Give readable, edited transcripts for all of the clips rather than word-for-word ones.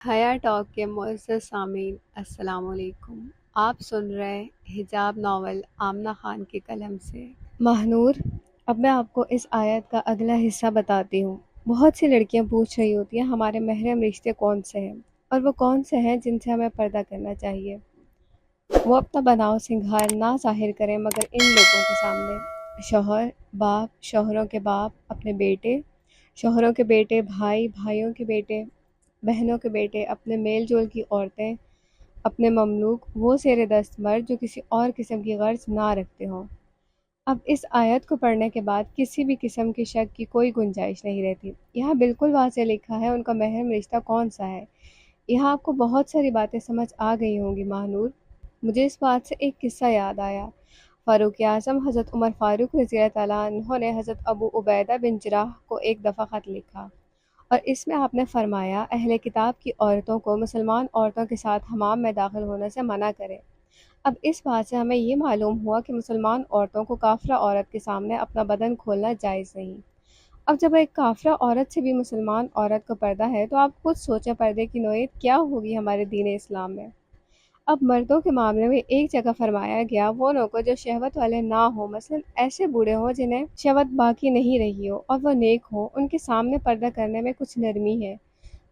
حیا ٹاک کے معزز سامعین السلام علیکم۔ آپ سن رہے ہیں حجاب ناول آمنہ خان کی قلم سے۔ ماہنور، اب میں آپ کو اس آیت کا اگلا حصہ بتاتی ہوں۔ بہت سی لڑکیاں پوچھ رہی ہوتی ہیں ہمارے محرم رشتے کون سے ہیں اور وہ کون سے ہیں جن سے ہمیں پردہ کرنا چاہیے۔ وہ اپنا بناؤ سنگھار نہ ظاہر کریں مگر ان لوگوں کے سامنے: شوہر، باپ، شوہروں کے باپ، اپنے بیٹے، شوہروں کے بیٹے، بھائی، بھائیوں کے بیٹے، بہنوں کے بیٹے، اپنے میل جول کی عورتیں، اپنے مملوک، وہ زیر دست مرد جو کسی اور قسم کی غرض نہ رکھتے ہوں۔ اب اس آیت کو پڑھنے کے بعد کسی بھی قسم کی شک کی کوئی گنجائش نہیں رہتی۔ یہاں بالکل واضح لکھا ہے ان کا محرم رشتہ کون سا ہے۔ یہاں آپ کو بہت ساری باتیں سمجھ آ گئی ہوں گی ماہنور۔ مجھے اس بات سے ایک قصہ یاد آیا۔ فاروق اعظم حضرت عمر فاروق رضی اللہ تعالیٰ عنہ نے حضرت ابو عبیدہ بن جراح کو ایک دفعہ خط لکھا اور اس میں آپ نے فرمایا اہل کتاب کی عورتوں کو مسلمان عورتوں کے ساتھ حمام میں داخل ہونے سے منع کرے۔ اب اس بات سے ہمیں یہ معلوم ہوا کہ مسلمان عورتوں کو کافرہ عورت کے سامنے اپنا بدن کھولنا جائز نہیں۔ اب جب ایک کافرہ عورت سے بھی مسلمان عورت کو پردہ ہے تو آپ خود سوچیں پردے کی نوعیت کیا ہوگی ہمارے دین اسلام میں۔ اب مردوں کے معاملے میں ایک جگہ فرمایا گیا وہ لوگ جو شہوت والے نہ ہوں، مثلا ایسے بوڑھے ہوں جنہیں شہوت باقی نہیں رہی ہو اور وہ نیک ہوں، ان کے سامنے پردہ کرنے میں کچھ نرمی ہے۔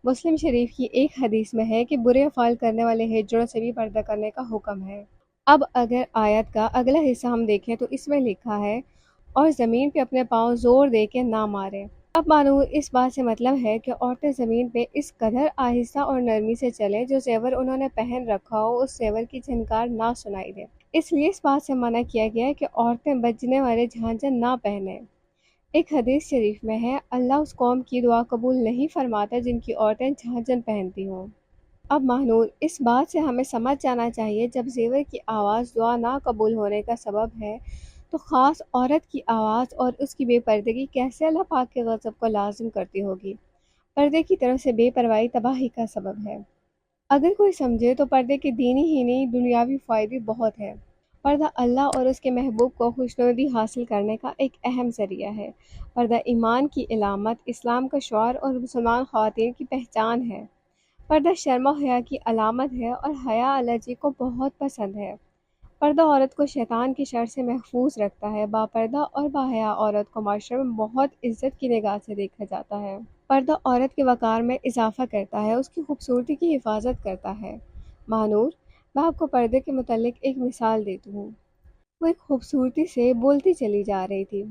مسلم شریف کی ایک حدیث میں ہے کہ برے افعال کرنے والے ہجڑوں سے بھی پردہ کرنے کا حکم ہے۔ اب اگر آیت کا اگلا حصہ ہم دیکھیں تو اس میں لکھا ہے اور زمین پہ اپنے پاؤں زور دے کے نہ مارے۔ اب معلوم اس بات سے مطلب ہے کہ عورتیں زمین پہ اس قدر آہستہ اور نرمی سے چلیں جو زیور انہوں نے پہن رکھا ہو اس زیور کی جھنکار نہ سنائی دے۔ اس لیے اس بات سے منع کیا گیا ہے کہ عورتیں بجنے والے جھانجھر نہ پہنیں۔ ایک حدیث شریف میں ہے اللہ اس قوم کی دعا قبول نہیں فرماتا جن کی عورتیں جھانجھر پہنتی ہوں۔ اب ماہنور، اس بات سے ہمیں سمجھ جانا چاہیے جب زیور کی آواز دعا نہ قبول ہونے کا سبب ہے تو خاص عورت کی آواز اور اس کی بے پردگی کیسے اللہ پاک کے غضب کو لازم کرتی ہوگی۔ پردے کی طرف سے بے پرواہی تباہی کا سبب ہے۔ اگر کوئی سمجھے تو پردے کے دینی ہی نہیں دنیاوی فائدے بہت ہیں۔ پردہ اللہ اور اس کے محبوب کو خوشنودی حاصل کرنے کا ایک اہم ذریعہ ہے۔ پردہ ایمان کی علامت، اسلام کا شعار اور مسلمان خواتین کی پہچان ہے۔ پردہ شرم و حیا کی علامت ہے اور حیا اللہ جی کو بہت پسند ہے۔ پردہ عورت کو شیطان کی شر سے محفوظ رکھتا ہے۔ باپردہ اور باحیا عورت کو معاشرے میں بہت عزت کی نگاہ سے دیکھا جاتا ہے۔ پردہ عورت کے وقار میں اضافہ کرتا ہے، اس کی خوبصورتی کی حفاظت کرتا ہے۔ ماہنور، میں آپ کو پردے کے متعلق ایک مثال دیتی ہوں۔ وہ ایک خوبصورتی سے بولتی چلی جا رہی تھی۔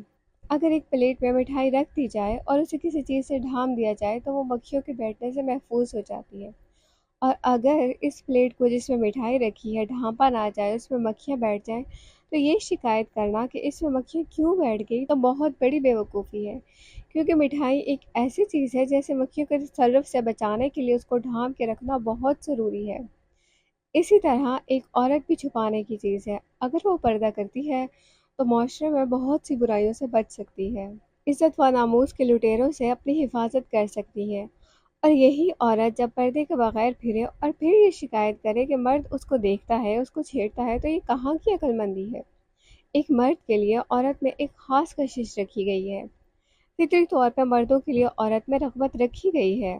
اگر ایک پلیٹ میں مٹھائی رکھ دی جائے اور اسے کسی چیز سے ڈھانپ دیا جائے تو وہ مکھیوں کے بیٹھنے سے محفوظ ہو جاتی ہے، اور اگر اس پلیٹ کو جس میں مٹھائی رکھی ہے ڈھانپا نہ جائے، اس میں مکھیاں بیٹھ جائیں تو یہ شکایت کرنا کہ اس میں مکھیاں کیوں بیٹھ گئی تو بہت بڑی بے وقوفی ہے، کیونکہ مٹھائی ایک ایسی چیز ہے جیسے مکھیوں کے تصرف سے بچانے کے لیے اس کو ڈھانپ کے رکھنا بہت ضروری ہے۔ اسی طرح ایک عورت بھی چھپانے کی چیز ہے، اگر وہ پردہ کرتی ہے تو معاشرے میں بہت سی برائیوں سے بچ سکتی ہے، عزت و ناموس کے لٹیروں سے اپنی حفاظت کر سکتی ہے۔ اور یہی عورت جب پردے کے بغیر پھرے اور پھر یہ شکایت کرے کہ مرد اس کو دیکھتا ہے، اس کو چھیڑتا ہے، تو یہ کہاں کی عقل مندی ہے۔ ایک مرد کے لیے عورت میں ایک خاص کشش رکھی گئی ہے، فطری طور پر مردوں کے لیے عورت میں رغبت رکھی گئی ہے،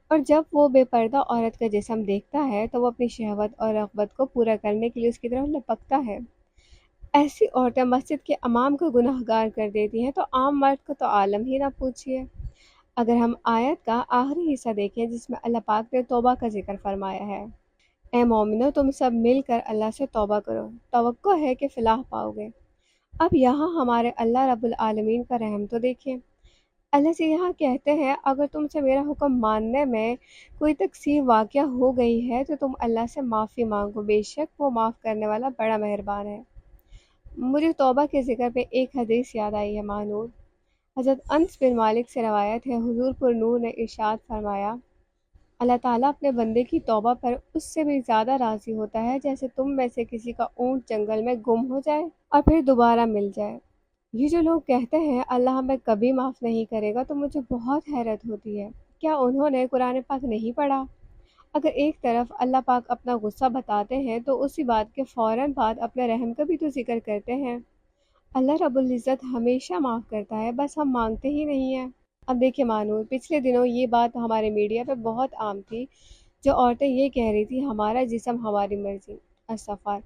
اور جب وہ بے پردہ عورت کا جسم دیکھتا ہے تو وہ اپنی شہوت اور رغبت کو پورا کرنے کے لیے اس کی طرف لپکتا ہے۔ ایسی عورتیں مسجد کے امام کو گناہ گار کر دیتی ہیں تو عام مرد کو تو عالم ہی نہ پوچھیے۔ اگر ہم آیت کا آخری حصہ دیکھیں جس میں اللہ پاک نے توبہ کا ذکر فرمایا ہے: اے مومنو، تم سب مل کر اللہ سے توبہ کرو، توقع ہے کہ فلاح پاؤ گے۔ اب یہاں ہمارے اللہ رب العالمین کا رحم تو دیکھیں۔ اللہ سے یہاں کہتے ہیں اگر تم سے میرا حکم ماننے میں کوئی تقصیر واقع ہو گئی ہے تو تم اللہ سے معافی مانگو، بے شک وہ معاف کرنے والا بڑا مہربان ہے۔ مجھے توبہ کے ذکر پہ ایک حدیث یاد آئی ہے ماہنور۔ حضرت انس بن مالک سے روایت ہے، حضور پر نور نے ارشاد فرمایا اللہ تعالیٰ اپنے بندے کی توبہ پر اس سے بھی زیادہ راضی ہوتا ہے جیسے تم میں سے کسی کا اونٹ جنگل میں گم ہو جائے اور پھر دوبارہ مل جائے۔ یہ جو لوگ کہتے ہیں اللہ ہمیں کبھی معاف نہیں کرے گا تو مجھے بہت حیرت ہوتی ہے، کیا انہوں نے قرآن پاک نہیں پڑھا؟ اگر ایک طرف اللہ پاک اپنا غصہ بتاتے ہیں تو اسی بات کے فوراً بعد اپنے رحم کا بھی تو ذکر کرتے ہیں۔ اللہ رب العزت ہمیشہ معاف کرتا ہے، بس ہم مانگتے ہی نہیں ہیں۔ اب دیکھیں مانور، پچھلے دنوں یہ بات ہمارے میڈیا پہ بہت عام تھی جو عورتیں یہ کہہ رہی تھی ہمارا جسم ہماری مرضی۔ استغفار،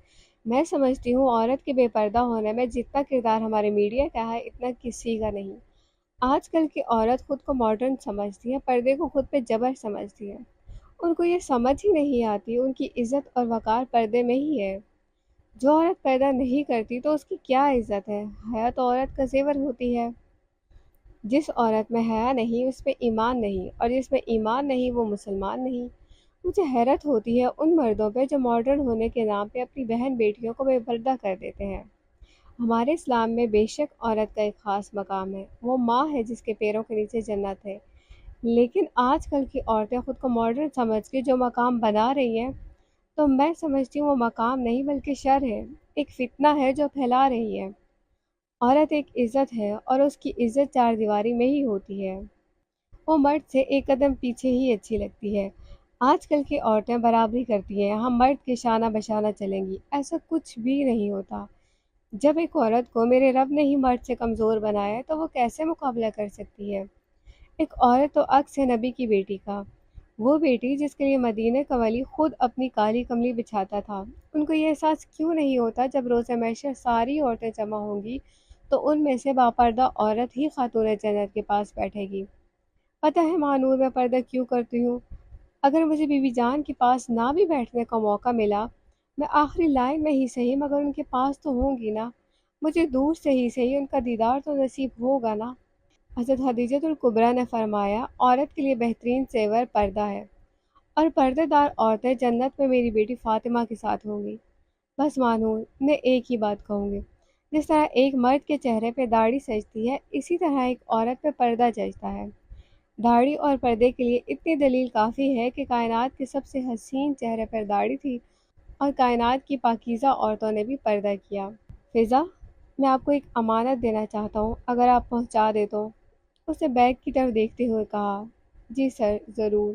میں سمجھتی ہوں عورت کے بے پردہ ہونے میں جتنا کردار ہمارے میڈیا کا ہے اتنا کسی کا نہیں۔ آج کل کی عورت خود کو ماڈرن سمجھتی ہے، پردے کو خود پہ جبر سمجھتی ہے۔ ان کو یہ سمجھ ہی نہیں آتی ان کی عزت اور وقار پردے میں ہی ہے۔ جو عورت پردہ نہیں کرتی تو اس کی کیا عزت ہے؟ حیا تو عورت کا زیور ہوتی ہے۔ جس عورت میں حیا نہیں اس میں ایمان نہیں، اور جس میں ایمان نہیں وہ مسلمان نہیں۔ مجھے حیرت ہوتی ہے ان مردوں پہ جو ماڈرن ہونے کے نام پہ اپنی بہن بیٹیوں کو بے پردہ کر دیتے ہیں۔ ہمارے اسلام میں بے شک عورت کا ایک خاص مقام ہے، وہ ماں ہے جس کے پیروں کے نیچے جنت ہے، لیکن آج کل کی عورتیں خود کو ماڈرن سمجھ کے جو مقام بنا رہی ہیں تو میں سمجھتی ہوں وہ مقام نہیں بلکہ شر ہے، ایک فتنہ ہے جو پھیلا رہی ہے۔ عورت ایک عزت ہے اور اس کی عزت چار دیواری میں ہی ہوتی ہے۔ وہ مرد سے ایک قدم پیچھے ہی اچھی لگتی ہے۔ آج کل کی عورتیں برابری کرتی ہیں، ہم مرد کے شانہ بشانہ چلیں گی، ایسا کچھ بھی نہیں ہوتا۔ جب ایک عورت کو میرے رب نے ہی مرد سے کمزور بنایا ہے تو وہ کیسے مقابلہ کر سکتی ہے؟ ایک عورت تو عکس ہے نبی کی بیٹی کا، وہ بیٹی جس کے لیے مدینہ کا ولی خود اپنی کالی کملی بچھاتا تھا۔ ان کو یہ احساس کیوں نہیں ہوتا جب روز محشر ساری عورتیں جمع ہوں گی تو ان میں سے باپردہ عورت ہی خاتون جنت کے پاس بیٹھے گی؟ پتہ ہے مانور میں پردہ کیوں کرتی ہوں؟ اگر مجھے بی بی جان کے پاس نہ بھی بیٹھنے کا موقع ملا، میں آخری لائن میں ہی صحیح مگر ان کے پاس تو ہوں گی نا، مجھے دور سے ہی صحیح ان کا دیدار تو نصیب ہوگا نا۔ حضرت خدیجہ الکبریٰ نے فرمایا عورت کے لیے بہترین زیور پردہ ہے، اور پردے دار عورتیں جنت میں میری بیٹی فاطمہ کے ساتھ ہوں گی۔ بس مانون، میں ایک ہی بات کہوں گی، جس طرح ایک مرد کے چہرے پہ داڑھی سجتی ہے اسی طرح ایک عورت پہ پردہ جچتا ہے۔ داڑھی اور پردے کے لیے اتنی دلیل کافی ہے کہ کائنات کے سب سے حسین چہرے پر داڑھی تھی اور کائنات کی پاکیزہ عورتوں نے بھی پردہ کیا۔ فضا، میں آپ کو ایک امانت دینا چاہتا ہوں، اگر آپ پہنچا دے تو۔ اس نے بیگ کی طرف دیکھتے ہوئے کہا، جی سر، ضرور۔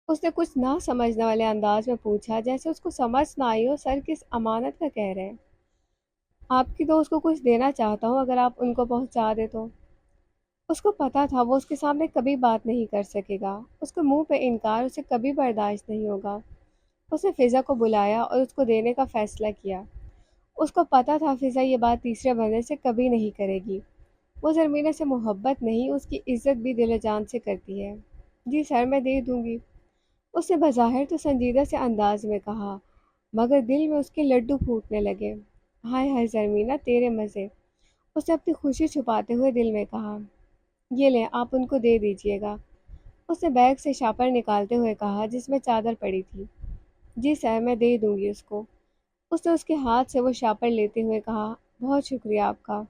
اس نے کچھ نہ سمجھنے والے انداز میں پوچھا، جیسے اس کو سمجھ نہ آئی ہو سر کس امانت کا کہہ رہے ہیں۔ آپ کی دوست کو کچھ دینا چاہتا ہوں، اگر آپ ان کو پہنچا دے تو۔ اس کو پتہ تھا وہ اس کے سامنے کبھی بات نہیں کر سکے گا، اس کے منہ پہ انکار اسے کبھی برداشت نہیں ہوگا۔ اس نے فضا کو بلایا اور اس کو دینے کا فیصلہ کیا۔ اس کو پتہ تھا فضا یہ بات تیسرے بندے سے کبھی نہیں کرے گی، وہ زرمینہ سے محبت نہیں اس کی عزت بھی دل و جان سے کرتی ہے۔ جی سر، میں دے دوں گی، اس نے بظاہر تو سنجیدہ سے انداز میں کہا، مگر دل میں اس کے لڈو پھوٹنے لگے۔ ہائے ہائے زرمینہ، تیرے مزے، اس نے اپنی خوشی چھپاتے ہوئے دل میں کہا۔ یہ لیں، آپ ان کو دے دیجیے گا، اس نے بیگ سے شاپر نکالتے ہوئے کہا جس میں چادر پڑی تھی۔ جی سر، میں دے دوں گی اس کو، اس نے اس کے ہاتھ سے وہ شاپر لیتے ہوئے کہا۔ بہت شکریہ آپ کا۔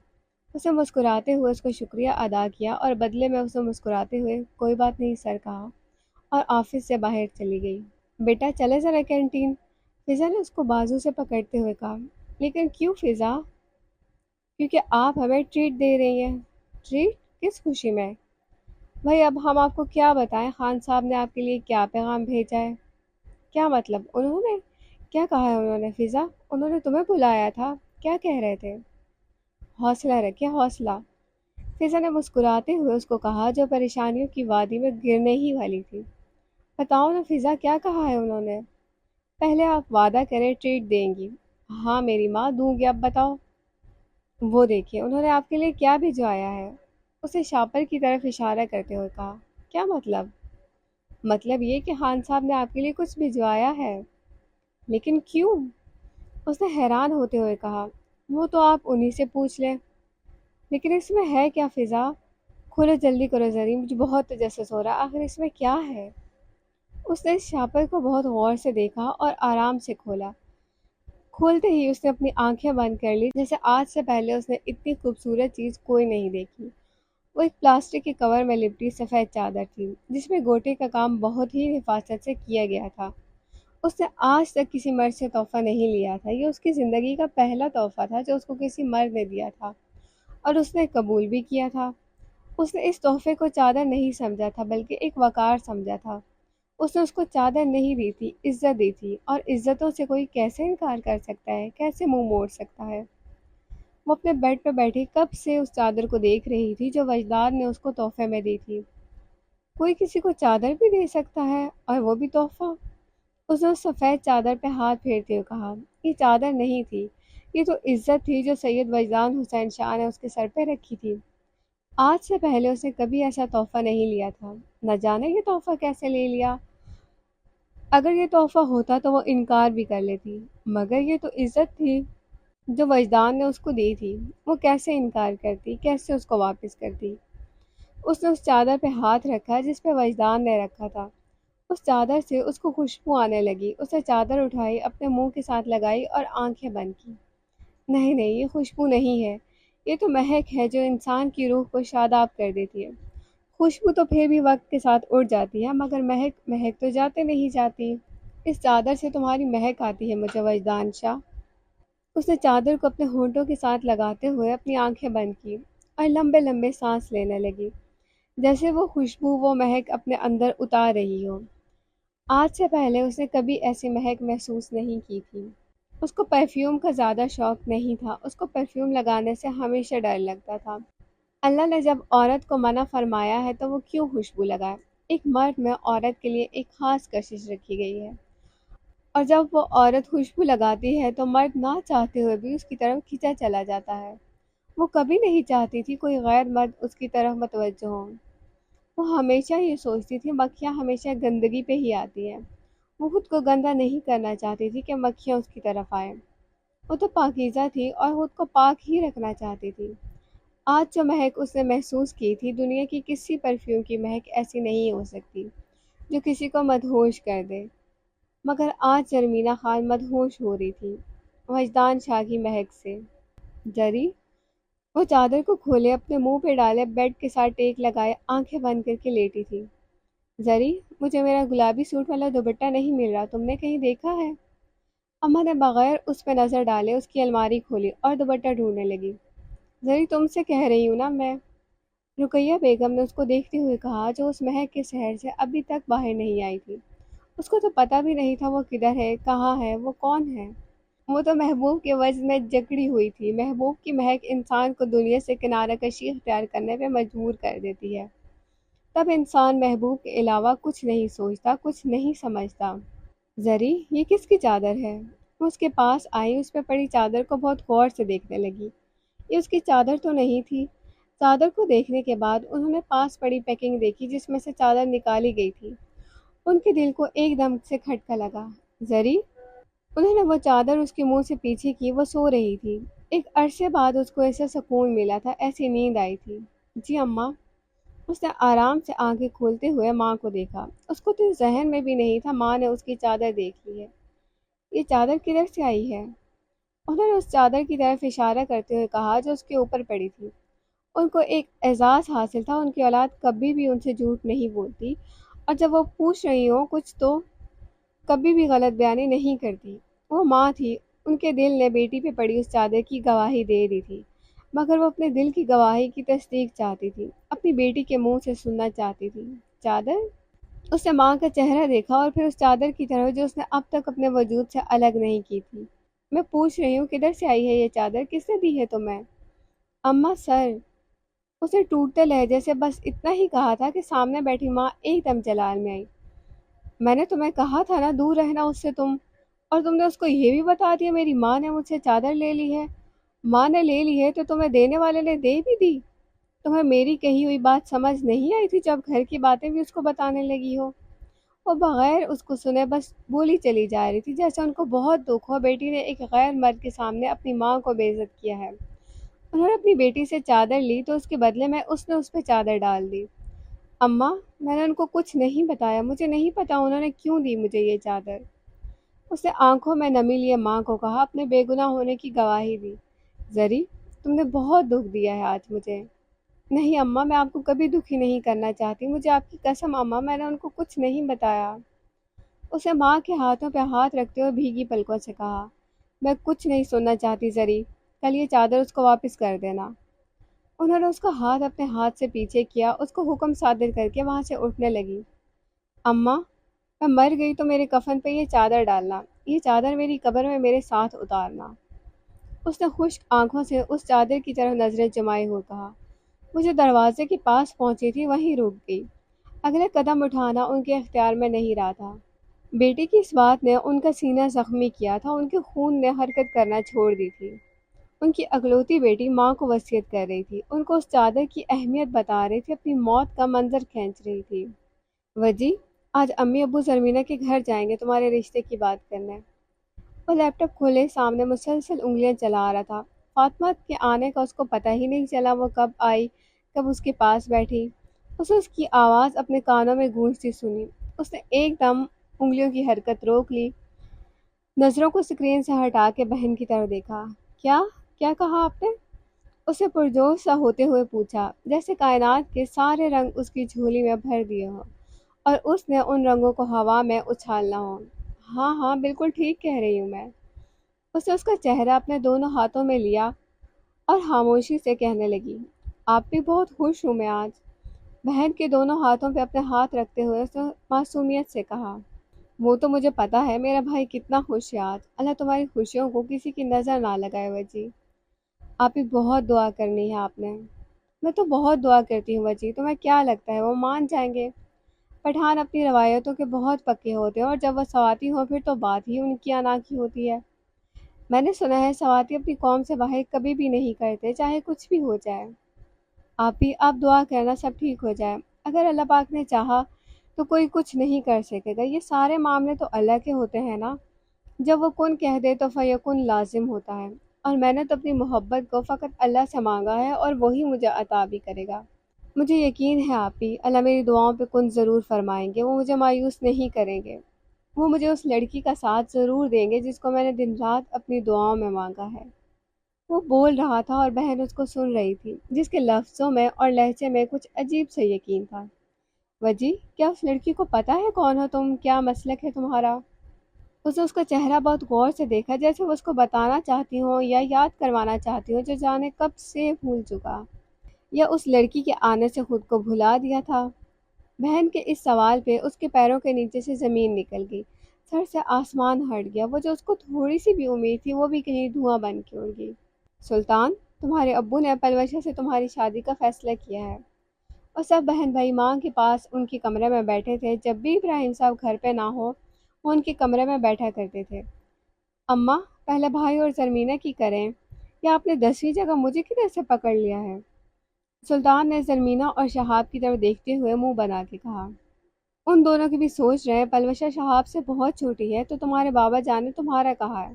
اس نے مسکراتے ہوئے اس کو شکریہ ادا کیا اور بدلے میں اسے مسکراتے ہوئے کوئی بات نہیں سر کہا اور آفس سے باہر چلی گئی۔ بیٹا چلے ذرا کینٹین، فضا نے اس کو بازو سے پکڑتے ہوئے کہا۔ لیکن کیوں فضا؟ کیونکہ آپ ہمیں ٹریٹ دے رہی ہیں۔ ٹریٹ؟ کس خوشی میں؟ بھائی اب ہم آپ کو کیا بتائیں خان صاحب نے آپ کے لیے کیا پیغام بھیجا ہے؟ کیا مطلب؟ انہوں نے کیا کہا ہے؟ انہوں نے فضا، انہوں نے تمہیں بلایا تھا، کیا کہہ رہے تھے؟ حوصلہ رکھے، حوصلہ، فضا نے مسکراتے ہوئے اس کو کہا جو پریشانیوں کی وادی میں گرنے ہی والی تھی۔ بتاؤ نا فضا، کیا کہا ہے انہوں نے؟ پہلے آپ وعدہ کریں ٹریٹ دیں گی۔ ہاں میری ماں، دوں گی، اب بتاؤ۔ وہ دیکھیے انہوں نے آپ کے لیے کیا بھجوایا ہے، اسے شاپر کی طرف اشارہ کرتے ہوئے کہا۔ کیا مطلب؟ مطلب یہ کہ خان صاحب نے آپ کے لیے کچھ بھجوایا ہے۔ لیکن کیوں؟ اس نے حیران ہوتے ہوئے کہا۔ وہ تو آپ انہی سے پوچھ لیں۔ لیکن اس میں ہے کیا فضا؟ کھولو جلدی کرو زری، مجھے بہت تجسس ہو رہا، آخر اس میں کیا ہے؟ اس نے اس شاپر کو بہت غور سے دیکھا اور آرام سے کھولا۔ کھولتے ہی اس نے اپنی آنکھیں بند کر لی جیسے آج سے پہلے اس نے اتنی خوبصورت چیز کوئی نہیں دیکھی۔ وہ ایک پلاسٹک کے کور میں لپٹی سفید چادر تھی جس میں گوٹے کا کام بہت ہی حفاظت سے کیا گیا تھا۔ اس نے آج تک کسی مرد سے تحفہ نہیں لیا تھا، یہ اس کی زندگی کا پہلا تحفہ تھا جو اس کو کسی مرد نے دیا تھا اور اس نے قبول بھی کیا تھا۔ اس نے اس تحفے کو چادر نہیں سمجھا تھا بلکہ ایک وقار سمجھا تھا۔ اس کو چادر نہیں دی تھی، عزت دی تھی، اور عزتوں سے کوئی کیسے انکار کر سکتا ہے، کیسے منہ موڑ سکتا ہے؟ وہ اپنے بیڈ پہ بیٹھی کب سے اس چادر کو دیکھ رہی تھی جو وجدان نے اس کو تحفے میں دی تھی۔ کوئی کسی کو چادر بھی دے سکتا ہے، اور وہ بھی تحفہ؟ اس نے اس سفید چادر پہ ہاتھ پھیرتے ہوئے کہا، یہ چادر نہیں تھی، یہ تو عزت تھی جو سید وجدان حسین شاہ نے اس کے سر پہ رکھی تھی۔ آج سے پہلے اس نے کبھی ایسا تحفہ نہیں لیا تھا، نہ جانے یہ تحفہ کیسے لے لیا۔ اگر یہ تحفہ ہوتا تو وہ انکار بھی کر لیتی، مگر یہ تو عزت تھی جو وجدان نے اس کو دی تھی، وہ کیسے انکار کرتی، کیسے اس کو واپس کرتی۔ اس نے اس چادر پہ ہاتھ رکھا جس پہ وجدان نے رکھا تھا۔ اس چادر سے اس کو خوشبو آنے لگی۔ اس نے چادر اٹھائی، اپنے منہ کے ساتھ لگائی اور آنکھیں بند کی۔ نہیں نہیں، یہ خوشبو نہیں ہے، یہ تو مہک ہے جو انسان کی روح کو شاداب کر دیتی ہے۔ خوشبو تو پھر بھی وقت کے ساتھ اڑ جاتی ہے، مگر مہک تو جاتے نہیں جاتی۔ اس چادر سے تمہاری مہک آتی ہے مجھے وجدان شاہ۔ اس نے چادر کو اپنے ہونٹوں کے ساتھ لگاتے ہوئے اپنی آنکھیں بند کی اور لمبے لمبے سانس لینے لگی، جیسے وہ خوشبو، وہ مہک اپنے اندر اتار رہی ہو۔ آج سے پہلے اس نے کبھی ایسی مہک محسوس نہیں کی تھی۔ اس کو پرفیوم کا زیادہ شوق نہیں تھا، اس کو پرفیوم لگانے سے ہمیشہ ڈر لگتا تھا۔ اللہ نے جب عورت کو منع فرمایا ہے تو وہ کیوں خوشبو لگائے؟ ایک مرد میں عورت کے لیے ایک خاص کشش رکھی گئی ہے، اور جب وہ عورت خوشبو لگاتی ہے تو مرد نہ چاہتے ہوئے بھی اس کی طرف کھینچا چلا جاتا ہے۔ وہ کبھی نہیں چاہتی تھی کوئی غیر مرد اس کی طرف متوجہ ہو۔ وہ ہمیشہ یہ سوچتی تھی مکھیاں ہمیشہ گندگی پہ ہی آتی ہیں۔ وہ خود کو گندا نہیں کرنا چاہتی تھی کہ مکھیاں اس کی طرف آئیں۔ وہ تو پاکیزہ تھی اور خود کو پاک ہی رکھنا چاہتی تھی۔ آج جو مہک اس نے محسوس کی تھی، دنیا کی کسی پرفیوم کی مہک ایسی نہیں ہو سکتی جو کسی کو مدہوش کر دے۔ مگر آج شرمینہ خان مدہوش ہو رہی تھی وجدان شاہ کی مہک سے۔ جری، وہ چادر کو کھولے، اپنے منہ پہ ڈالے، بیڈ کے ساتھ ٹیک لگائے، آنکھیں بند کر کے لیٹی تھی۔ زری، مجھے میرا گلابی سوٹ والا دوپٹہ نہیں مل رہا، تم نے کہیں دیکھا ہے؟ اماں نے بغیر اس پہ نظر ڈالے اس کی الماری کھولی اور دوپٹہ ڈھونڈنے لگی۔ زری، تم سے کہہ رہی ہوں نا میں، رقیہ بیگم نے اس کو دیکھتے ہوئے کہا، جو اس مہک کے شہر سے ابھی تک باہر نہیں آئی تھی۔ اس کو تو پتہ بھی نہیں تھا وہ کدھر ہے، کہاں ہے، وہ کون ہے۔ وہ تو محبوب کے وجد میں جکڑی ہوئی تھی۔ محبوب کی مہک انسان کو دنیا سے کنارہ کشی اختیار کرنے پہ مجبور کر دیتی ہے۔ تب انسان محبوب کے علاوہ کچھ نہیں سوچتا، کچھ نہیں سمجھتا۔ زری، یہ کس کی چادر ہے؟ وہ اس کے پاس آئی، اس پہ پڑی چادر کو بہت غور سے دیکھنے لگی۔ یہ اس کی چادر تو نہیں تھی۔ چادر کو دیکھنے کے بعد انہوں نے پاس پڑی پیکنگ دیکھی جس میں سے چادر نکالی گئی تھی۔ ان کے دل کو ایک دم سے کھٹکا لگا۔ زری، انہوں نے وہ چادر اس کے منہ سے پیچھے کی، وہ سو رہی تھی۔ ایک عرصے بعد اس کو ایسا سکون ملا تھا، ایسی نیند آئی تھی۔ جی اماں۔ اس نے آرام سے آنکھیں کھولتے ہوئے ماں کو دیکھا۔ اس کو تو ذہن میں بھی نہیں تھا ماں نے اس کی چادر دیکھ لی ہے۔ یہ چادر کدھر سے آئی ہے؟ انہوں نے اس چادر کی طرف اشارہ کرتے ہوئے کہا جو اس کے اوپر پڑی تھی۔ ان کو ایک اعزاز حاصل تھا، ان کی اولاد کبھی بھی ان سے جھوٹ نہیں بولتی، اور جب وہ پوچھ رہی ہوں کچھ تو کبھی بھی غلط بیانی نہیں کرتی۔ وہ ماں تھی، ان کے دل نے بیٹی پہ پڑی اس چادر کی گواہی دے دی تھی، مگر وہ اپنے دل کی گواہی کی تصدیق چاہتی تھی، اپنی بیٹی کے منہ سے سننا چاہتی تھی۔ چادر؟ اس نے ماں کا چہرہ دیکھا اور پھر اس چادر کی طرف جو اس نے اب تک اپنے وجود سے الگ نہیں کی تھی۔ میں پوچھ رہی ہوں کدھر سے آئی ہے یہ چادر، کس نے دی ہے تمہیں؟ اماں سر، اس نے ٹوٹتے لہجے سے بس اتنا ہی کہا تھا کہ سامنے بیٹھی ماں ایک دم جلال میں آئی۔ میں نے تمہیں کہا تھا نا دور رہنا اس سے تم، اور تم نے اس کو یہ بھی بتا دیا میری ماں نے مجھ سے چادر لے لی ہے۔ ماں نے لے لی ہے تو تمہیں دینے والے نے دے بھی دی۔ تمہیں میری کہی ہوئی بات سمجھ نہیں آئی تھی جب گھر کی باتیں بھی اس کو بتانے لگی ہو؟ وہ بغیر اس کو سنے بس بولی چلی جا رہی تھی، جیسے ان کو بہت دکھ ہو بیٹی نے ایک غیر مرد کے سامنے اپنی ماں کو بے عزت کیا ہے۔ انہوں نے اپنی بیٹی سے چادر لی تو اس کے بدلے میں اس نے اس پہ چادر ڈال دی۔ اماں، میں نے ان کو کچھ نہیں بتایا، مجھے نہیں پتا انہوں نے کیوں دی مجھے یہ چادر۔ اس نے آنکھوں میں نمی لیے ماں کو کہا، اپنے بے گناہ ہونے کی گواہی دی۔ زری، تم نے بہت دکھ دیا ہے آج مجھے۔ نہیں اماں، میں آپ کو کبھی دکھی نہیں کرنا چاہتی، مجھے آپ کی قسم اماں، میں نے ان کو کچھ نہیں بتایا۔ اس نے ماں کے ہاتھوں پہ ہاتھ رکھتے ہوئے بھیگی پلکوں سے کہا، میں کچھ نہیں سننا چاہتی زری، کل یہ چادر اس کو واپس کر دینا۔ انہوں نے اس کا ہاتھ اپنے ہاتھ سے پیچھے کیا، اس کو حکم صادر کر کے وہاں سے اٹھنے لگی۔ اماں، میں مر گئی تو میرے کفن پہ یہ چادر ڈالنا، یہ چادر میری قبر میں میرے ساتھ اتارنا۔ اس نے خشک آنکھوں سے اس چادر کی طرف نظریں جمائے ہوئے کہا۔ وہ جو دروازے کے پاس پہنچی تھی وہیں رک گئی، اگلے قدم اٹھانا ان کے اختیار میں نہیں رہا تھا۔ بیٹی کی اس بات نے ان کا سینہ زخمی کیا تھا، ان کے خون نے حرکت کرنا چھوڑ دی تھی۔ ان کی اکلوتی بیٹی ماں کو وصیت کر رہی تھی، ان کو اس چادر کی اہمیت بتا رہی تھی، اپنی موت کا منظر کھینچ رہی تھی۔ وجی، آج امی ابو زرمینہ کے گھر جائیں گے تمہارے رشتے کی بات کرنے۔ وہ لیپ ٹاپ کھولے سامنے مسلسل انگلیاں چلا رہا تھا۔ فاطمہ کے آنے کا اس کو پتہ ہی نہیں چلا، وہ کب آئی، کب اس کے پاس بیٹھی۔ اسے اس کی آواز اپنے کانوں میں گونجتی سنی۔ اس نے ایک دم انگلیوں کی حرکت روک لی، نظروں کو اسکرین سے ہٹا کے بہن کی طرف دیکھا۔ کیا کیا کہا آپ نے؟ اسے پرجوش سا ہوتے ہوئے پوچھا، جیسے کائنات کے سارے رنگ اس کی جھولی میں بھر دیے ہوں اور اس نے ان رنگوں کو ہوا میں اچھالنا ہو۔ ہاں ہاں بالکل ٹھیک کہہ رہی ہوں میں۔ اس نے اس کا چہرہ اپنے دونوں ہاتھوں میں لیا اور خاموشی سے کہنے لگی، آپ بھی بہت خوش ہوں میں آج۔ بہن کے دونوں ہاتھوں پہ اپنے ہاتھ رکھتے ہوئے اس نے معصومیت سے کہا، وہ تو مجھے پتا ہے میرا بھائی کتنا خوش ہے آج، اللہ تمہاری خوشیوں کو کسی کی نظر نہ لگائے وجی۔ آپ بھی بہت دعا کرنی ہے آپ نے۔ میں تو بہت دعا کرتی ہوں وجی، تمہیں کیا لگتا ہے وہ مان جائیں گے؟ پٹھان اپنی روایتوں کے بہت پکے ہوتے ہیں اور جب وہ سواتی ہوں پھر تو بات ہی ان کی انا کی ہوتی ہے۔ میں نے سنا ہے سواتی اپنی قوم سے باہر کبھی بھی نہیں کرتے، چاہے کچھ بھی ہو جائے۔ آپ دعا کرنا سب ٹھیک ہو جائے۔ اگر اللہ پاک نے چاہا تو کوئی کچھ نہیں کر سکے گا، یہ سارے معاملے تو اللہ کے ہوتے ہیں نا۔ جب وہ کن کہہ دے تو فیکن لازم ہوتا ہے، اور میں نے تو اپنی محبت کو فقط اللہ سے مانگا ہے اور وہی مجھے عطا بھی کرے گا۔ مجھے یقین ہے آپ ہی اللہ میری دعاؤں پہ کن ضرور فرمائیں گے، وہ مجھے مایوس نہیں کریں گے۔ وہ مجھے اس لڑکی کا ساتھ ضرور دیں گے جس کو میں نے دن رات اپنی دعاؤں میں مانگا ہے۔ وہ بول رہا تھا اور بہن اس کو سن رہی تھی، جس کے لفظوں میں اور لہجے میں کچھ عجیب سے یقین تھا۔ وجی، کیا اس لڑکی کو پتہ ہے کون ہو تم، کیا مسلک ہے تمہارا؟ اس نے اس کا چہرہ بہت غور سے دیکھا، جیسے وہ اس کو بتانا چاہتی ہوں یا یاد کروانا چاہتی ہوں جو جانے کب سے بھول چکا، یا اس لڑکی کے آنے سے خود کو بھلا دیا تھا۔ بہن کے اس سوال پہ اس کے پیروں کے نیچے سے زمین نکل گئی، سر سے آسمان ہٹ گیا، وہ جو اس کو تھوڑی سی بھی امید تھی وہ بھی کہیں دھواں بن کے اڑ گئی۔ سلطان، تمہارے ابو نے پلوشہ سے تمہاری شادی کا فیصلہ کیا ہے۔ اور سب بہن بھائی ماں کے پاس ان کے کمرے میں بیٹھے تھے، جب بھی ابراہیم صاحب گھر پہ نہ ہو وہ ان کے کمرے میں بیٹھا کرتے تھے۔ اماں، پہلے بھائی اور زرمینہ کی کریں، یا آپ نے 10ویں جگہ مجھے کدھر سے پکڑ لیا ہے؟ سلطان نے زرمینہ اور شہاب کی طرف دیکھتے ہوئے منہ بنا کے کہا، ان دونوں کی بھی سوچ رہے ہیں، پلوشہ شہاب سے بہت چھوٹی ہے تو تمہارے بابا جان نے تمہارا کہا ہے۔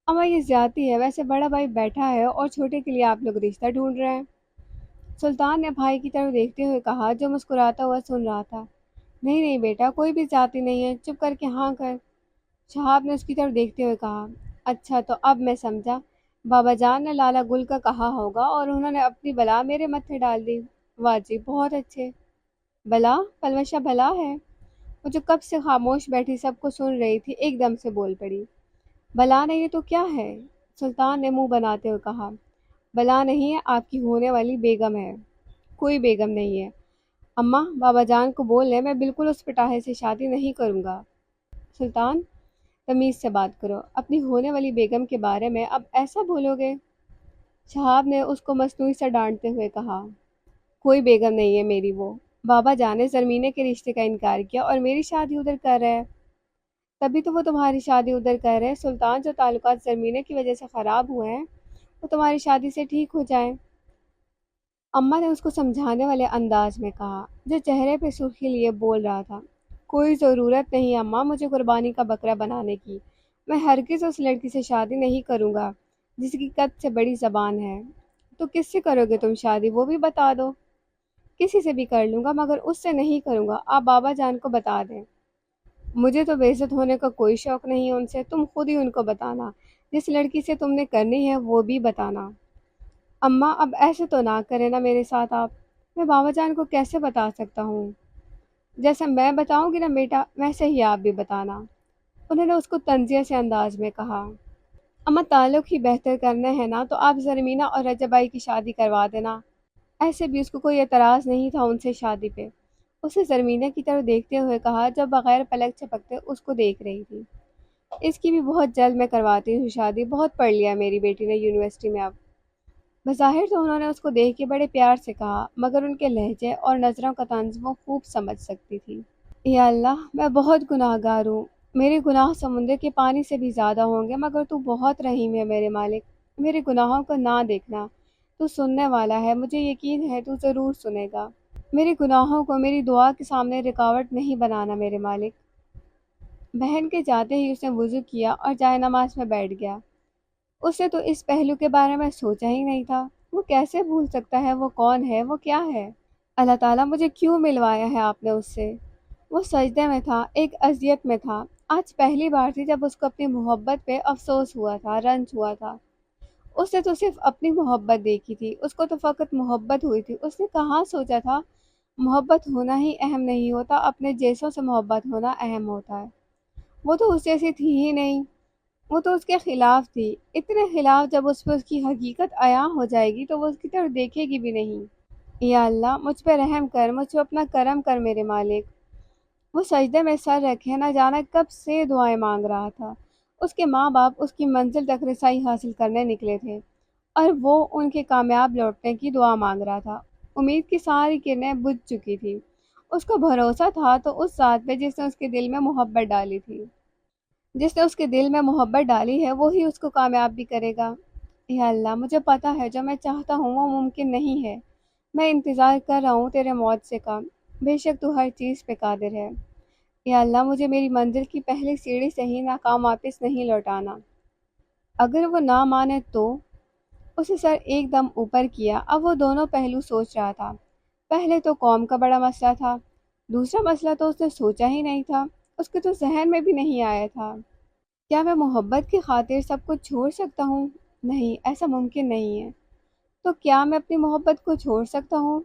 اما یہ زیادتی ہے، ویسے بڑا بھائی بیٹھا ہے اور چھوٹے کے لیے آپ لوگ رشتہ ڈھونڈ رہے ہیں۔ سلطان نے بھائی کی طرف دیکھتے ہوئے کہا، جو مسکراتا ہوا سن رہا تھا، نہیں نہیں بیٹا، کوئی بھی زیادتی نہیں ہے، چپ کر کے ہاں کر۔ شہاب نے اس کی طرف دیکھتے ہوئے کہا، اچھا تو اب میں سمجھا، بابا جان نے لالا گل کا کہا ہوگا اور انہوں نے اپنی بلا میرے متھے ڈال دی۔ واہ جی، بہت اچھے۔ بلا؟ پلوشہ بلا ہے؟ وہ جو کب سے خاموش بیٹھی سب کو سن رہی تھی ایک دم سے بول پڑی، بلا نہیں ہے تو کیا ہے؟ سلطان نے منہ بناتے ہوئے کہا، بلا نہیں ہے، آپ کی ہونے والی بیگم ہے۔ کوئی بیگم نہیں ہے اماں، بابا جان کو بول لیں میں بالکل اس پٹاہے سے شادی نہیں کروں گا۔ سلطان، تمیز سے بات کرو، اپنی ہونے والی بیگم کے بارے میں اب ایسا بولو گے؟ شہاب نے اس کو مصنوعی سے ڈانٹتے ہوئے کہا، کوئی بیگم نہیں ہے میری وہ، بابا جان نے زرمینے کے رشتے کا انکار کیا اور میری شادی ادھر کر رہے، تبھی تو وہ تمہاری شادی ادھر کر رہے ہیں۔ سلطان، جو تعلقات زرمینے کی وجہ سے خراب ہوئے ہیں وہ تمہاری شادی سے ٹھیک ہو جائیں۔ اماں نے اس کو سمجھانے والے انداز میں کہا، جو چہرے پہ سرخی لیے بول رہا تھا، کوئی ضرورت نہیں اماں مجھے قربانی کا بکرا بنانے کی، میں ہرگز اس لڑکی سے شادی نہیں کروں گا جس کی قد سے بڑی زبان ہے۔ تو کس سے کرو گے تم شادی، وہ بھی بتا دو۔ کسی سے بھی کر لوں گا مگر اس سے نہیں کروں گا، آپ بابا جان کو بتا دیں۔ مجھے تو بے عزت ہونے کا کوئی شوق نہیں ہے ان سے، تم خود ہی ان کو بتانا، جس لڑکی سے تم نے کرنی ہے وہ بھی بتانا۔ اماں اب ایسے تو نہ کریں نا میرے ساتھ آپ، میں بابا جان کو کیسے بتا سکتا ہوں؟ جیسا میں بتاؤں گی نا بیٹا ویسے ہی آپ بھی بتانا، انہوں نے اس کو طنزیہ سے انداز میں کہا۔ اماں تعلق ہی بہتر کرنا ہے نا تو آپ زرمینہ اور رجب بھائی کی شادی کروا دینا۔ ایسے بھی اس کو کوئی اعتراض نہیں تھا ان سے شادی پہ۔ اسے زرمینہ کی طرف دیکھتے ہوئے کہا جو بغیر پلک جھپکتے اس کو دیکھ رہی تھی، اس کی بھی بہت جلد میں کرواتی ہوں شادی، بہت پڑھ لیا میری بیٹی نے یونیورسٹی میں اب۔ بظاہر تو انہوں نے اس کو دیکھ کے بڑے پیار سے کہا، مگر ان کے لہجے اور نظروں کا طنز وہ خوب سمجھ سکتی تھی۔ یا اللہ میں بہت گناہ گار ہوں، میرے گناہ سمندر کے پانی سے بھی زیادہ ہوں گے، مگر تو بہت رحیم ہے میرے مالک، میرے گناہوں کو نہ دیکھنا، تو سننے والا ہے، مجھے یقین ہے تو ضرور سنے گا۔ میرے گناہوں کو میری دعا کے سامنے رکاوٹ نہیں بنانا میرے مالک۔ بہن کے جاتے ہی اس نے وضو کیا اور جائے نماز میں بیٹھ گیا۔ اسے تو اس پہلو کے بارے میں سوچا ہی نہیں تھا، وہ کیسے بھول سکتا ہے وہ کون ہے، وہ کیا ہے؟ اللہ تعالیٰ مجھے کیوں ملوایا ہے آپ نے اس سے؟ وہ سجدے میں تھا، ایک اذیت میں تھا۔ آج پہلی بار تھی جب اس کو اپنی محبت پہ افسوس ہوا تھا، رنج ہوا تھا۔ اس نے تو صرف اپنی محبت دیکھی تھی، اس کو تو فقط محبت ہوئی تھی۔ اس نے کہاں سوچا تھا محبت ہونا ہی اہم نہیں ہوتا، اپنے جیسوں سے محبت ہونا اہم ہوتا ہے۔ وہ تو اس جیسی تھی ہی نہیں، وہ تو اس کے خلاف تھی، اتنے خلاف جب اس پہ اس کی حقیقت عیاں ہو جائے گی تو وہ اس کی طرف دیکھے گی بھی نہیں۔ یا اللہ مجھ پہ رحم کر، مجھ پہ اپنا کرم کر میرے مالک۔ وہ سجدے میں سر رکھے نہ جانا کب سے دعائیں مانگ رہا تھا۔ اس کے ماں باپ اس کی منزل تک رسائی حاصل کرنے نکلے تھے اور وہ ان کے کامیاب لوٹنے کی دعا مانگ رہا تھا۔ امید کی ساری کرنیں بجھ چکی تھی۔ اس کو بھروسہ تھا تو اس ذات پہ جس نے اس کے دل میں محبت ڈالی تھی، جس نے اس کے دل میں محبت ڈالی ہے وہی اس کو کامیاب بھی کرے گا۔ یا اللہ مجھے پتہ ہے جو میں چاہتا ہوں وہ ممکن نہیں ہے، میں انتظار کر رہا ہوں تیرے معجزے کا، بے شک تو ہر چیز پہ قادر ہے۔ یا اللہ مجھے میری منزل کی پہلی سیڑھی سے ہی ناکام واپس نہیں لوٹانا۔ اگر وہ نہ مانے تو؟ اسے سر ایک دم اوپر کیا، اب وہ دونوں پہلو سوچ رہا تھا۔ پہلے تو قوم کا بڑا مسئلہ تھا، دوسرا مسئلہ تو اس نے سوچا ہی نہیں تھا، اس کے تو ذہن میں بھی نہیں آیا تھا۔ کیا میں محبت کی خاطر سب کچھ چھوڑ سکتا ہوں؟ نہیں، ایسا ممکن نہیں ہے۔ تو کیا میں اپنی محبت کو چھوڑ سکتا ہوں؟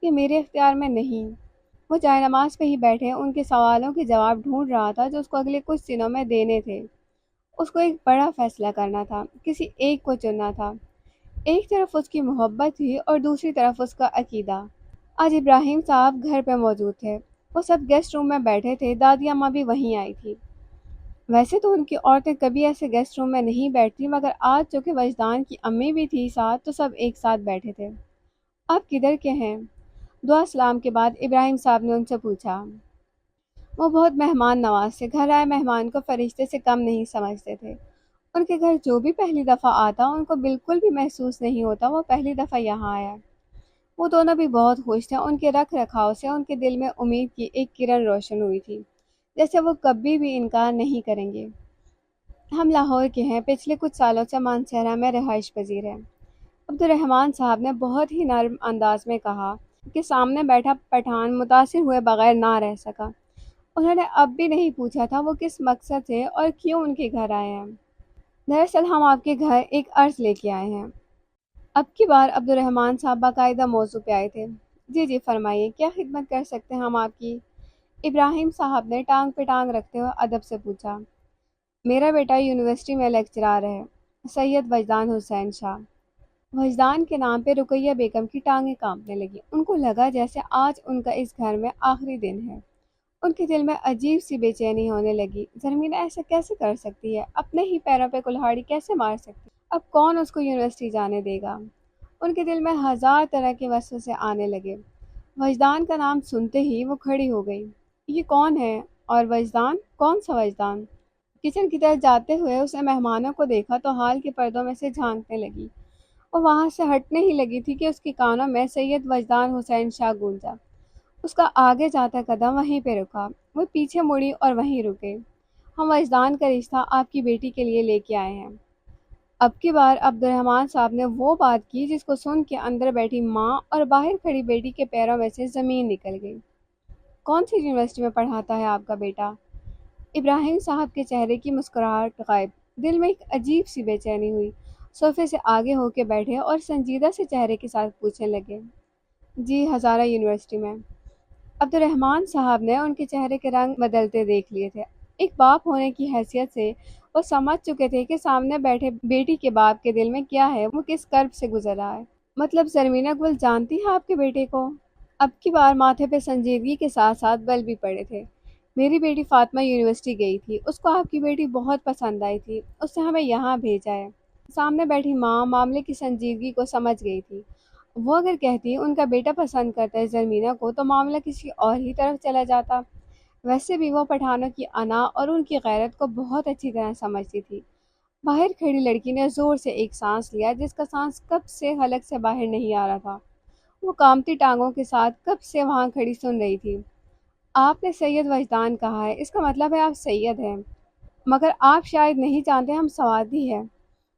یہ میرے اختیار میں نہیں۔ وہ جائے نماز پہ ہی بیٹھے ان کے سوالوں کے جواب ڈھونڈ رہا تھا جو اس کو اگلے کچھ دنوں میں دینے تھے۔ اس کو ایک بڑا فیصلہ کرنا تھا، کسی ایک کو چننا تھا۔ ایک طرف اس کی محبت تھی اور دوسری طرف اس کا عقیدہ۔ آج ابراہیم صاحب گھر پہ موجود تھے، وہ سب گیسٹ روم میں بیٹھے تھے، دادی اماں بھی وہیں آئی تھی۔ ویسے تو ان کی عورتیں کبھی ایسے گیسٹ روم میں نہیں بیٹھتی، مگر آج چونکہ وجدان کی امی بھی تھی ساتھ تو سب ایک ساتھ بیٹھے تھے۔ آپ کدھر کے ہیں؟ دعا سلام کے بعد ابراہیم صاحب نے ان سے پوچھا۔ وہ بہت مہمان نواز تھے، گھر آئے مہمان کو فرشتے سے کم نہیں سمجھتے تھے۔ ان کے گھر جو بھی پہلی دفعہ آتا ان کو بالکل بھی محسوس نہیں ہوتا وہ پہلی دفعہ یہاں آیا۔ وہ دونوں بھی بہت خوش تھے، ان کے رکھ رکھاؤ سے ان کے دل میں امید کی ایک کرن روشن ہوئی تھی، جیسے وہ کبھی بھی انکار نہیں کریں گے۔ ہم لاہور کے ہیں، پچھلے کچھ سالوں سے مانسہرہ میں رہائش پذیر ہیں۔ عبد الرحمن صاحب نے بہت ہی نرم انداز میں کہا کہ سامنے بیٹھا پٹھان متاثر ہوئے بغیر نہ رہ سکا۔ انہوں نے اب بھی نہیں پوچھا تھا وہ کس مقصد سے اور کیوں ان کے گھر آئے ہیں۔ دراصل ہم آپ کے گھر ایک عرض لے کے آئے ہیں۔ اب کی بار عبد الرحمن صاحب باقاعدہ موضوع پہ آئے تھے۔ جی جی فرمائیے، کیا خدمت کر سکتے ہیں ہم آپ کی؟ ابراہیم صاحب نے ٹانگ پہ ٹانگ رکھتے ہوئے ادب سے پوچھا۔ میرا بیٹا یونیورسٹی میں لیکچرار ہے، سید وجدان حسین شاہ۔ وجدان کے نام پہ رقیہ بیگم کی ٹانگیں کانپنے لگی۔ ان کو لگا جیسے آج ان کا اس گھر میں آخری دن ہے۔ ان کے دل میں عجیب سی بے چینی ہونے لگی۔ زرمینہ ایسا کیسے کر سکتی ہے؟ اپنے ہی پیروں پہ کلہاڑی کیسے مار سکتی؟ اب کون اس کو یونیورسٹی جانے دے گا؟ ان کے دل میں ہزار طرح کے وسوسے آنے لگے۔ وجدان کا نام سنتے ہی وہ کھڑی ہو گئی۔ یہ کون ہے؟ اور وجدان؟ کون سا وجدان؟ کچن کی طرف جاتے ہوئے اس نے مہمانوں کو دیکھا تو حال کے پردوں میں سے جھانکنے لگی۔ وہ وہاں سے ہٹنے ہی لگی تھی کہ اس کے کانوں میں سید وجدان حسین شاہ گونجا۔ اس کا آگے جاتا قدم وہیں پہ رکا، وہ پیچھے مڑی اور وہیں رکے۔ ہم وجدان کا رشتہ آپ کی بیٹی کے لیے لے کے آئے ہیں۔ اب کی بار عبد الرحمن صاحب نے وہ بات کی جس کو سن کے اندر بیٹھی ماں اور باہر کھڑی بیٹی کے پیروں میں سے زمین نکل گئی۔ کون سی یونیورسٹی میں پڑھاتا ہے آپ کا بیٹا؟ ابراہیم صاحب کے چہرے کی مسکراہٹ غائب، دل میں ایک عجیب سی بے چینی ہوئی۔ صوفے سے آگے ہو کے بیٹھے اور سنجیدہ سے چہرے کے ساتھ پوچھنے لگے۔ جی ہزارہ یونیورسٹی میں۔ عبد الرحمن صاحب نے ان کے چہرے کے رنگ بدلتے دیکھ لیے تھے۔ ایک باپ ہونے کی حیثیت سے وہ سمجھ چکے تھے کہ سامنے بیٹھے بیٹی کے باپ کے دل میں کیا ہے، وہ کس کرب سے گزر رہا ہے۔ مطلب زرمینہ گل جانتی ہے آپ کے بیٹے کو؟ اب کی بار ماتھے پہ سنجیدگی کے ساتھ ساتھ بل بھی پڑے تھے۔ میری بیٹی فاطمہ یونیورسٹی گئی تھی، اس کو آپ کی بیٹی بہت پسند آئی تھی، اس نے ہمیں یہاں بھیجا ہے۔ سامنے بیٹھی ماں معاملے کی سنجیدگی کو سمجھ گئی تھی۔ وہ اگر کہتی ان کا بیٹا پسند کرتا ہے زرمینہ کو تو معاملہ کسی اور ہی طرف چلا جاتا۔ ویسے بھی وہ پٹھانوں کی انا اور ان کی غیرت کو بہت اچھی طرح سمجھتی تھی۔ باہر کھڑی لڑکی نے زور سے ایک سانس لیا جس کا سانس کب سے حلق سے باہر نہیں آ رہا تھا۔ وہ کامتی ٹانگوں کے ساتھ کب سے وہاں کھڑی سن رہی تھی۔ آپ نے سید وجدان کہا ہے، اس کا مطلب ہے آپ سید ہیں، مگر آپ شاید نہیں جانتے ہم سوادی ہیں۔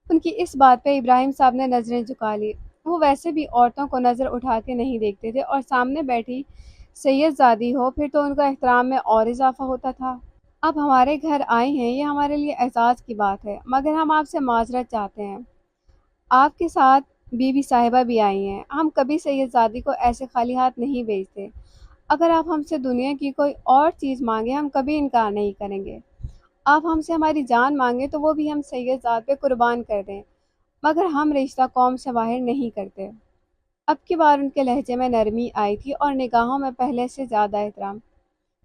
ان کی اس بات پہ ابراہیم صاحب نے نظریں جھکا لی۔ وہ ویسے بھی عورتوں کو نظر اٹھا کے نہیں دیکھتے تھے، اور سامنے بیٹھی سید زادی ہو پھر تو ان کا احترام میں اور اضافہ ہوتا تھا۔ اب ہمارے گھر آئے ہیں یہ ہمارے لیے اعزاز کی بات ہے، مگر ہم آپ سے معذرت چاہتے ہیں۔ آپ کے ساتھ بی بی صاحبہ بھی آئی ہیں، ہم کبھی سید زادی کو ایسے خالی ہاتھ نہیں بھیجتے۔ اگر آپ ہم سے دنیا کی کوئی اور چیز مانگیں ہم کبھی انکار نہیں کریں گے۔ آپ ہم سے ہماری جان مانگیں تو وہ بھی ہم سید زاد پہ قربان کر دیں، مگر ہم رشتہ قوم سے باہر نہیں کرتے۔ اب کی بار ان کے لہجے میں نرمی آئی تھی اور نگاہوں میں پہلے سے زیادہ احترام۔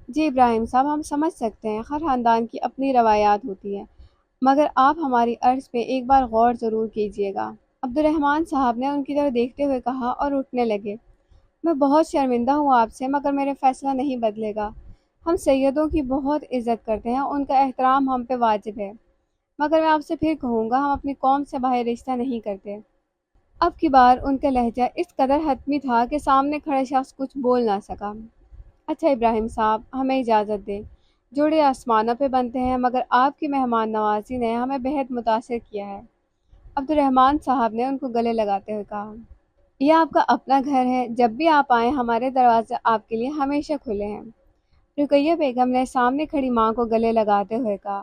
جی ابراہیم صاحب، ہم سمجھ سکتے ہیں ہر خاندان کی اپنی روایات ہوتی ہیں، مگر آپ ہماری عرض پہ ایک بار غور ضرور کیجیے گا۔ عبد الرحمن صاحب نے ان کی طرف دیکھتے ہوئے کہا اور اٹھنے لگے۔ میں بہت شرمندہ ہوں آپ سے، مگر میرا فیصلہ نہیں بدلے گا۔ ہم سیدوں کی بہت عزت کرتے ہیں، ان کا احترام ہم پہ واجب ہے، مگر میں آپ سے پھر کہوں گا ہم اپنی قوم سے باہر رشتہ نہیں کرتے۔ اب کی بار ان کا لہجہ اس قدر حتمی تھا کہ سامنے کھڑا شخص کچھ بول نہ سکا۔ اچھا ابراہیم صاحب، ہمیں اجازت دیں۔ جوڑے آسمانوں پہ بنتے ہیں، مگر آپ کی مہمان نوازی نے ہمیں بہت متاثر کیا ہے۔ عبد الرحمن صاحب نے ان کو گلے لگاتے ہوئے کہا، یہ آپ کا اپنا گھر ہے، جب بھی آپ آئیں ہمارے دروازے آپ کے لیے ہمیشہ کھلے ہیں۔ رقیہ بیگم نے سامنے کھڑی ماں کو گلے لگاتے ہوئے کہا،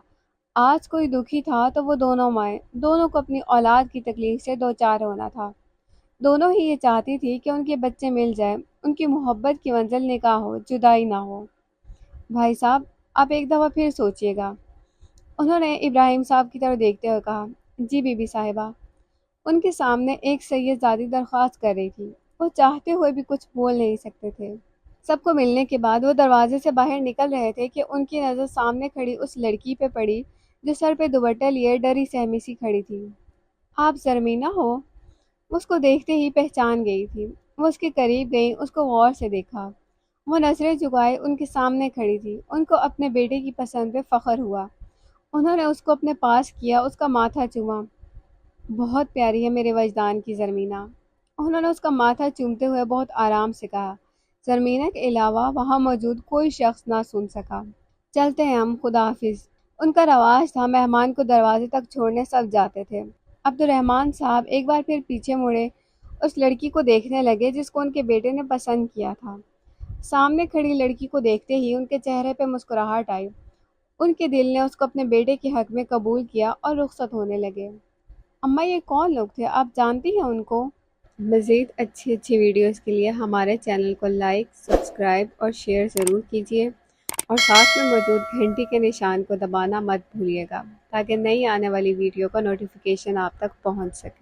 آج کوئی دکھی تھا تو وہ دونوں مائیں، دونوں کو اپنی اولاد کی تکلیف سے دوچار ہونا تھا۔ دونوں ہی یہ چاہتی تھی کہ ان کے بچے مل جائیں، ان کی محبت کی منزل نکاح ہو، جدائی نہ ہو۔ بھائی صاحب، آپ ایک دفعہ پھر سوچئے گا۔ انہوں نے ابراہیم صاحب کی طرف دیکھتے ہوئے کہا، جی بی بی صاحبہ۔ ان کے سامنے ایک سید زادی درخواست کر رہی تھی، وہ چاہتے ہوئے بھی کچھ بول نہیں سکتے تھے۔ سب کو ملنے کے بعد وہ دروازے سے باہر نکل رہے تھے کہ ان کی نظر سامنے کھڑی اس لڑکی پہ پڑی جو سر پہ دوپٹہ لیے ڈری سہمی سی کھڑی تھی۔ آپ زرمینہ ہو؟ وہ اس کو دیکھتے ہی پہچان گئی تھی۔ وہ اس کے قریب گئی، اس کو غور سے دیکھا۔ وہ نظریں جھکائے ان کے سامنے کھڑی تھی۔ ان کو اپنے بیٹے کی پسند پہ فخر ہوا۔ انہوں نے اس کو اپنے پاس کیا، اس کا ماتھا چوما۔ بہت پیاری ہے میرے وجدان کی زرمینہ۔ انہوں نے اس کا ماتھا چومتے ہوئے بہت آرام سے کہا۔ زرمینہ کے علاوہ وہاں موجود کوئی شخص نہ سن سکا۔ چلتے ہیں ہم، خدا حافظ۔ ان کا رواج تھا مہمان کو دروازے تک چھوڑنے سب جاتے تھے۔ عبد الرحمن صاحب ایک بار پھر پیچھے مڑے، اس لڑکی کو دیکھنے لگے جس کو ان کے بیٹے نے پسند کیا تھا۔ سامنے کھڑی لڑکی کو دیکھتے ہی ان کے چہرے پہ مسکراہٹ آئی۔ ان کے دل نے اس کو اپنے بیٹے کے حق میں قبول کیا اور رخصت ہونے لگے۔ اماں، یہ کون لوگ تھے؟ آپ جانتی ہیں ان کو؟ مزید اچھی ویڈیوز کے لیے ہمارے چینل کو لائک، سبسکرائب اور شیئر ضرور کیجیے، اور ساتھ میں موجود گھنٹی کے نشان کو دبانا مت بھولیے گا تاکہ نئی آنے والی ویڈیو کا نوٹیفیکیشن آپ تک پہنچ سکے۔